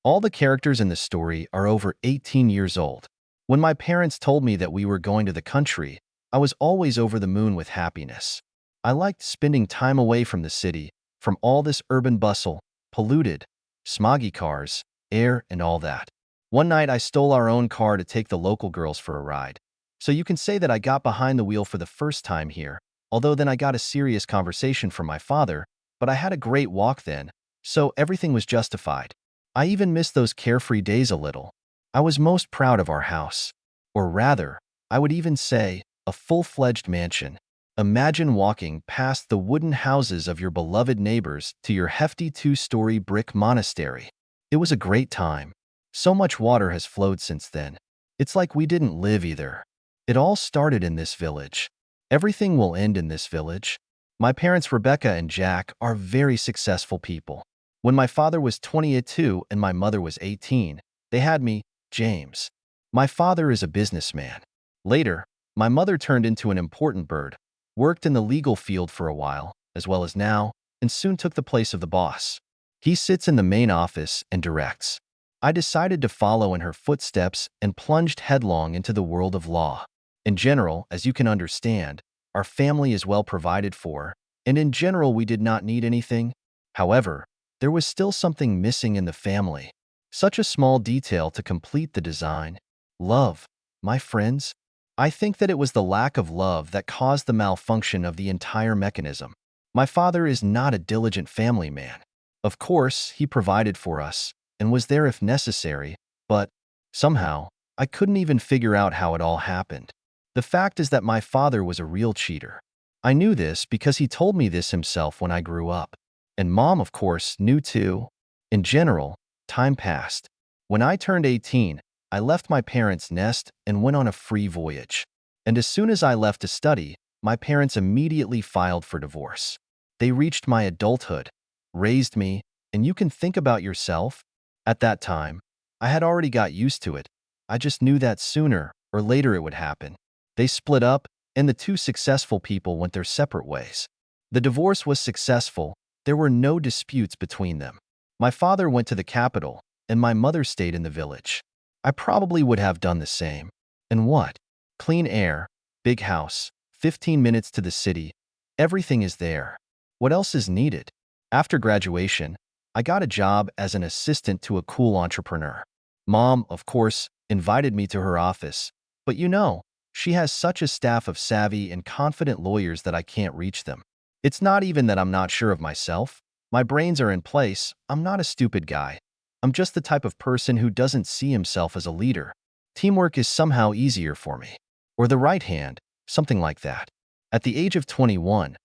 All the characters in the story are over 18 years old. When my parents told me that we were going to the country, I was always over the moon with happiness. I liked spending time away from the city, from all this urban bustle, polluted, smoggy cars, air, and all that. One night I stole our own car to take the local girls for a ride. So you can say that I got behind the wheel for the first time here, although then I got a serious conversation from my father, but I had a great walk then, so everything was justified. I even missed those carefree days a little. I was most proud of our house. Or rather, I would even say, a full-fledged mansion. Imagine walking past the wooden houses of your beloved neighbors to your hefty two-story brick monastery. It was a great time. So much water has flowed since then. It's like we didn't live either. It all started in this village. Everything will end in this village. My parents Rebecca and Jack are very successful people. When my father was 22 and my mother was 18, they had me, James. My father is a businessman. Later, my mother turned into an important bird, worked in the legal field for a while, as well as now, and soon took the place of the boss. He sits in the main office and directs. I decided to follow in her footsteps and plunged headlong into the world of law. In general, as you can understand, our family is well provided for, and in general we did not need anything. However, there was still something missing in the family. Such a small detail to complete the design. Love, my friends. I think that it was the lack of love that caused the malfunction of the entire mechanism. My father is not a diligent family man. Of course, he provided for us and was there if necessary, but somehow, I couldn't even figure out how it all happened. The fact is that my father was a real cheater. I knew this because he told me this himself when I grew up. And Mom, of course, knew too. In general, time passed. When I turned 18, I left my parents' nest and went on a free voyage. And as soon as I left to study, my parents immediately filed for divorce. They reached my adulthood, raised me, and you can think about yourself. At that time, I had already got used to it. I just knew that sooner or later it would happen. They split up, and the two successful people went their separate ways. The divorce was successful. There were no disputes between them. My father went to the capital, and my mother stayed in the village. I probably would have done the same. And what? Clean air, big house, 15 minutes to the city. Everything is there. What else is needed? After graduation, I got a job as an assistant to a cool entrepreneur. Mom, of course, invited me to her office, but you know, she has such a staff of savvy and confident lawyers that I can't reach them. It's not even that I'm not sure of myself. My brains are in place. I'm not a stupid guy. I'm just the type of person who doesn't see himself as a leader. Teamwork is somehow easier for me. Or the right hand, something like that. At the age of 21,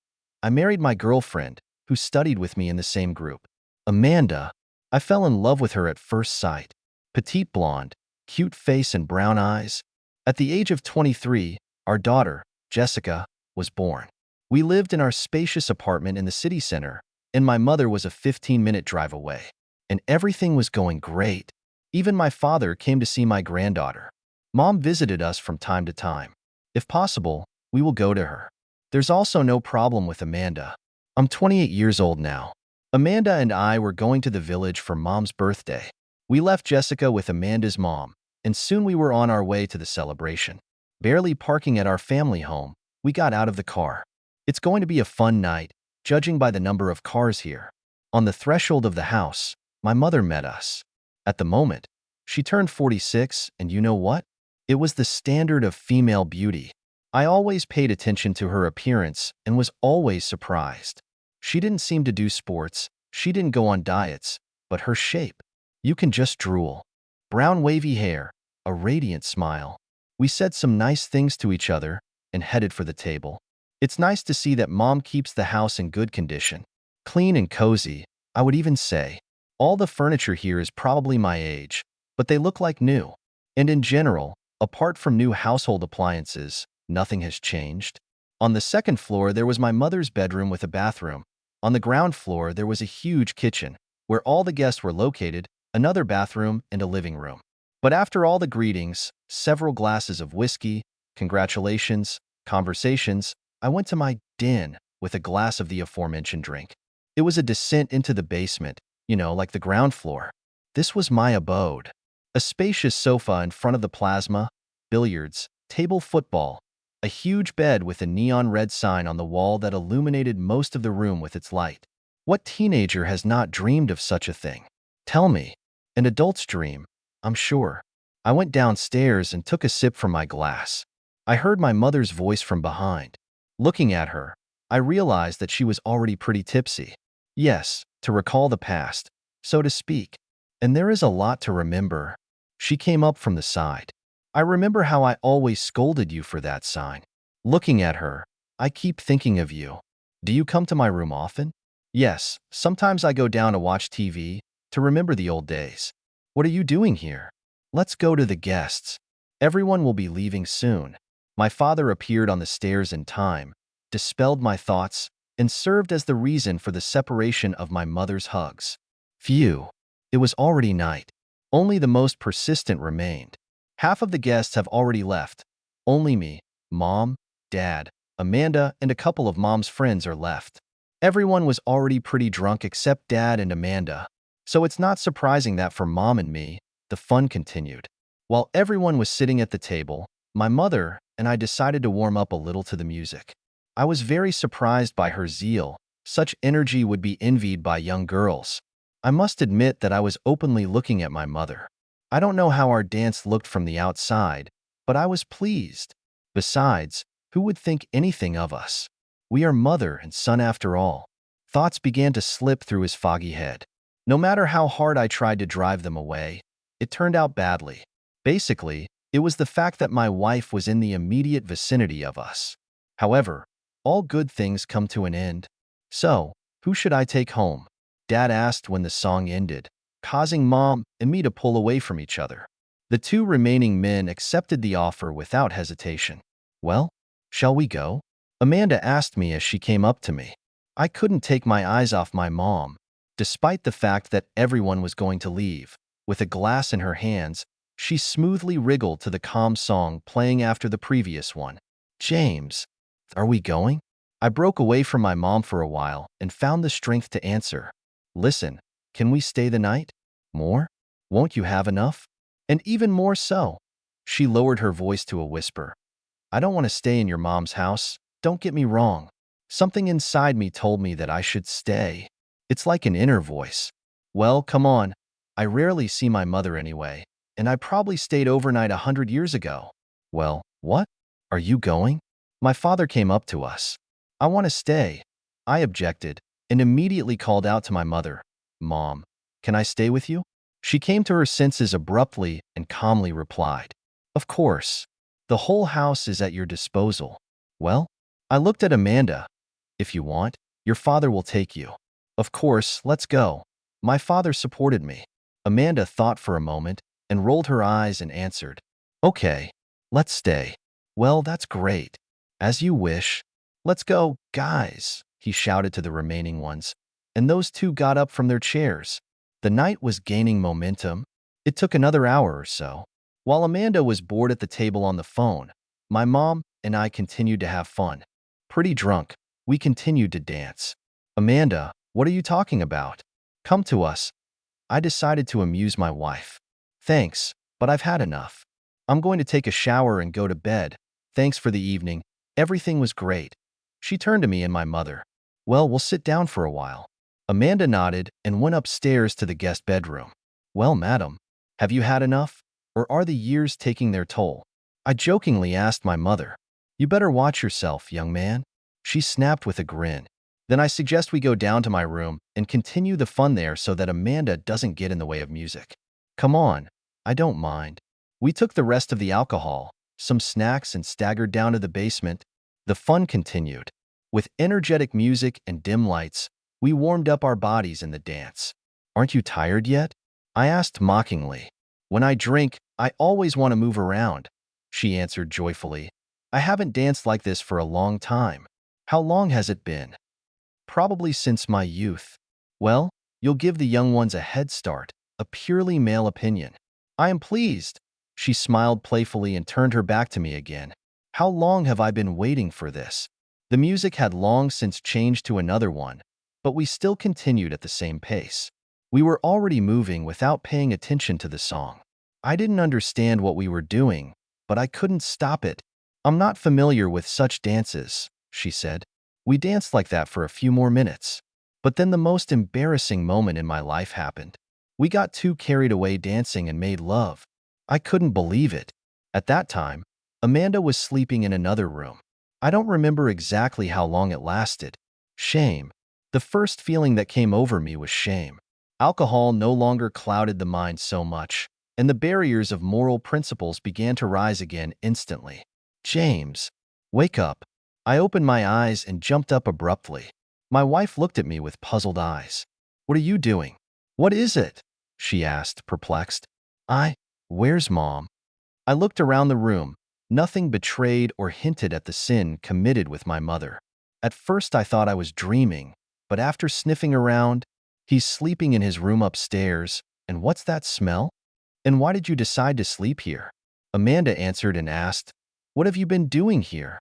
I married my girlfriend, who studied with me in the same group. Amanda. I fell in love with her at first sight. Petite blonde, cute face and brown eyes. At the age of 23, our daughter, Jessica, was born. We lived in our spacious apartment in the city center, and my mother was a 15-minute drive away. And everything was going great. Even my father came to see my granddaughter. Mom visited us from time to time. If possible, we will go to her. There's also no problem with Amanda. I'm 28 years old now. Amanda and I were going to the village for Mom's birthday. We left Jessica with Amanda's mom, and soon we were on our way to the celebration. Barely parking at our family home, we got out of the car. It's going to be a fun night, judging by the number of cars here. On the threshold of the house, my mother met us. At the moment, she turned 46, and you know what? It was the standard of female beauty. I always paid attention to her appearance and was always surprised. She didn't seem to do sports, she didn't go on diets, but her shape. You can just drool. Brown wavy hair, a radiant smile. We said some nice things to each other and headed for the table. It's nice to see that Mom keeps the house in good condition. Clean and cozy, I would even say. All the furniture here is probably my age, but they look like new. And in general, apart from new household appliances, nothing has changed. On the second floor, there was my mother's bedroom with a bathroom. On the ground floor, there was a huge kitchen, where all the guests were located, another bathroom, and a living room. But after all the greetings, several glasses of whiskey, congratulations, conversations, I went to my den with a glass of the aforementioned drink. It was a descent into the basement, like the ground floor. This was my abode. A spacious sofa in front of the plasma, billiards, table football, a huge bed with a neon red sign on the wall that illuminated most of the room with its light. What teenager has not dreamed of such a thing? Tell me. An adult's dream, I'm sure. I went downstairs and took a sip from my glass. I heard my mother's voice from behind. Looking at her, I realized that she was already pretty tipsy. Yes, to recall the past, so to speak. And there is a lot to remember. She came up from the side. I remember how I always scolded you for that sign. Looking at her, I keep thinking of you. Do you come to my room often? Yes, sometimes I go down to watch TV, to remember the old days. What are you doing here? Let's go to the guests. Everyone will be leaving soon. My father appeared on the stairs in time, dispelled my thoughts, and served as the reason for the separation of my mother's hugs. Phew. It was already night. Only the most persistent remained. Half of the guests have already left. Only me, Mom, Dad, Amanda, and a couple of Mom's friends are left. Everyone was already pretty drunk except Dad and Amanda, so it's not surprising that for Mom and me, the fun continued. While everyone was sitting at the table, my mother and I decided to warm up a little to the music. I was very surprised by her zeal. Such energy would be envied by young girls. I must admit that I was openly looking at my mother. I don't know how our dance looked from the outside, but I was pleased. Besides, who would think anything of us? We are mother and son after all. Thoughts began to slip through his foggy head. No matter how hard I tried to drive them away, it turned out badly. Basically, it was the fact that my wife was in the immediate vicinity of us. However, all good things come to an end. So, who should I take home? Dad asked when the song ended, causing Mom and me to pull away from each other. The two remaining men accepted the offer without hesitation. Well, shall we go? Amanda asked me as she came up to me. I couldn't take my eyes off my mom, despite the fact that everyone was going to leave. With a glass in her hands, she smoothly wriggled to the calm song playing after the previous one. James, are we going? I broke away from my mom for a while and found the strength to answer. Listen, can we stay the night? More? Won't you have enough? And even more so. She lowered her voice to a whisper. I don't want to stay in your mom's house. Don't get me wrong. Something inside me told me that I should stay. It's like an inner voice. Well, come on. I rarely see my mother anyway, and I probably stayed overnight 100 years ago. Well, what? Are you going? My father came up to us. I want to stay. I objected and immediately called out to my mother. Mom, can I stay with you? She came to her senses abruptly and calmly replied. Of course. The whole house is at your disposal. Well, I looked at Amanda. If you want, your father will take you. Of course, let's go. My father supported me. Amanda thought for a moment and rolled her eyes and answered. Okay, let's stay. Well, that's great. As you wish. Let's go, guys, he shouted to the remaining ones, and those two got up from their chairs. The night was gaining momentum. It took another hour or so. While Amanda was bored at the table on the phone, my mom and I continued to have fun. Pretty drunk, we continued to dance. Amanda, what are you talking about? Come to us. I decided to amuse my wife. Thanks, but I've had enough. I'm going to take a shower and go to bed. Thanks for the evening. Everything was great. She turned to me and my mother. Well, we'll sit down for a while. Amanda nodded and went upstairs to the guest bedroom. Well, madam, have you had enough? Or are the years taking their toll? I jokingly asked my mother. You better watch yourself, young man. She snapped with a grin. Then I suggest we go down to my room and continue the fun there so that Amanda doesn't get in the way of music. Come on, I don't mind. We took the rest of the alcohol, some snacks, and staggered down to the basement. The fun continued. With energetic music and dim lights, we warmed up our bodies in the dance. Aren't you tired yet? I asked mockingly. When I drink, I always want to move around, she answered joyfully. I haven't danced like this for a long time. How long has it been? Probably since my youth. Well, you'll give the young ones a head start, a purely male opinion. I am pleased. She smiled playfully and turned her back to me again. How long have I been waiting for this? The music had long since changed to another one, but we still continued at the same pace. We were already moving without paying attention to the song. I didn't understand what we were doing, but I couldn't stop it. I'm not familiar with such dances, she said. We danced like that for a few more minutes. But then the most embarrassing moment in my life happened. We got too carried away dancing and made love. I couldn't believe it. At that time, Amanda was sleeping in another room. I don't remember exactly how long it lasted. Shame. The first feeling that came over me was shame. Alcohol no longer clouded the mind so much, and the barriers of moral principles began to rise again instantly. James, wake up. I opened my eyes and jumped up abruptly. My wife looked at me with puzzled eyes. What are you doing? What is it? She asked, perplexed. Where's Mom? I looked around the room. Nothing betrayed or hinted at the sin committed with my mother. At first I thought I was dreaming, but after sniffing around, he's sleeping in his room upstairs, and what's that smell? And why did you decide to sleep here? Amanda answered and asked, what have you been doing here?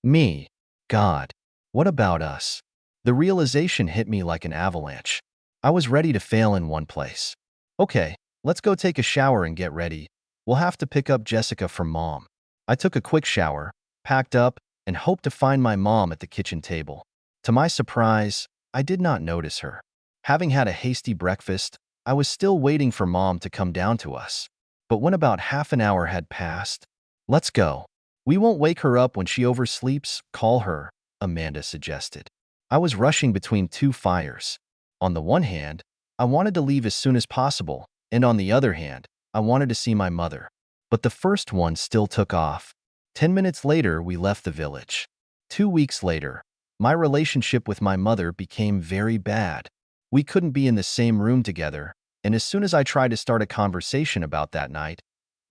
Me. God. What about us? The realization hit me like an avalanche. I was ready to fail in one place. Okay, let's go take a shower and get ready. We'll have to pick up Jessica from Mom. I took a quick shower, packed up, and hoped to find my mom at the kitchen table. To my surprise, I did not notice her. Having had a hasty breakfast, I was still waiting for Mom to come down to us. But when about half an hour had passed, let's go. We won't wake her up when she oversleeps. Call her, Amanda suggested. I was rushing between two fires. On the one hand, I wanted to leave as soon as possible, and on the other hand, I wanted to see my mother. But the first one still took off. 10 minutes later, we left the village. 2 weeks later, my relationship with my mother became very bad. We couldn't be in the same room together, and as soon as I tried to start a conversation about that night,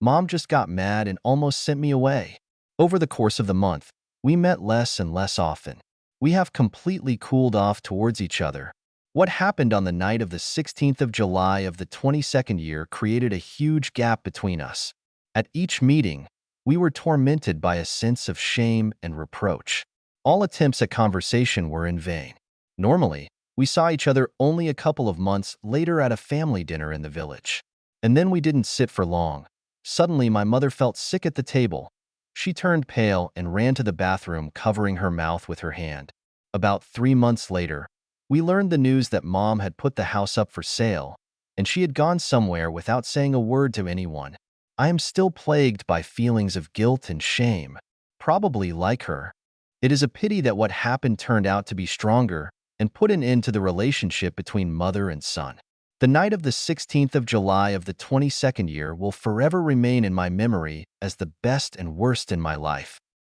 Mom just got mad and almost sent me away. Over the course of the month, we met less and less often. We have completely cooled off towards each other. What happened on the night of the 16th of July of the 22nd year created a huge gap between us. At each meeting, we were tormented by a sense of shame and reproach. All attempts at conversation were in vain. Normally, we saw each other only a couple of months later at a family dinner in the village. And then we didn't sit for long. Suddenly, my mother felt sick at the table. She turned pale and ran to the bathroom, covering her mouth with her hand. About 3 months later, we learned the news that Mom had put the house up for sale, and she had gone somewhere without saying a word to anyone. I am still plagued by feelings of guilt and shame, probably like her. It is a pity that what happened turned out to be stronger and put an end to the relationship between mother and son. The night of the 16th of July of the 22nd year will forever remain in my memory as the best and worst in my life.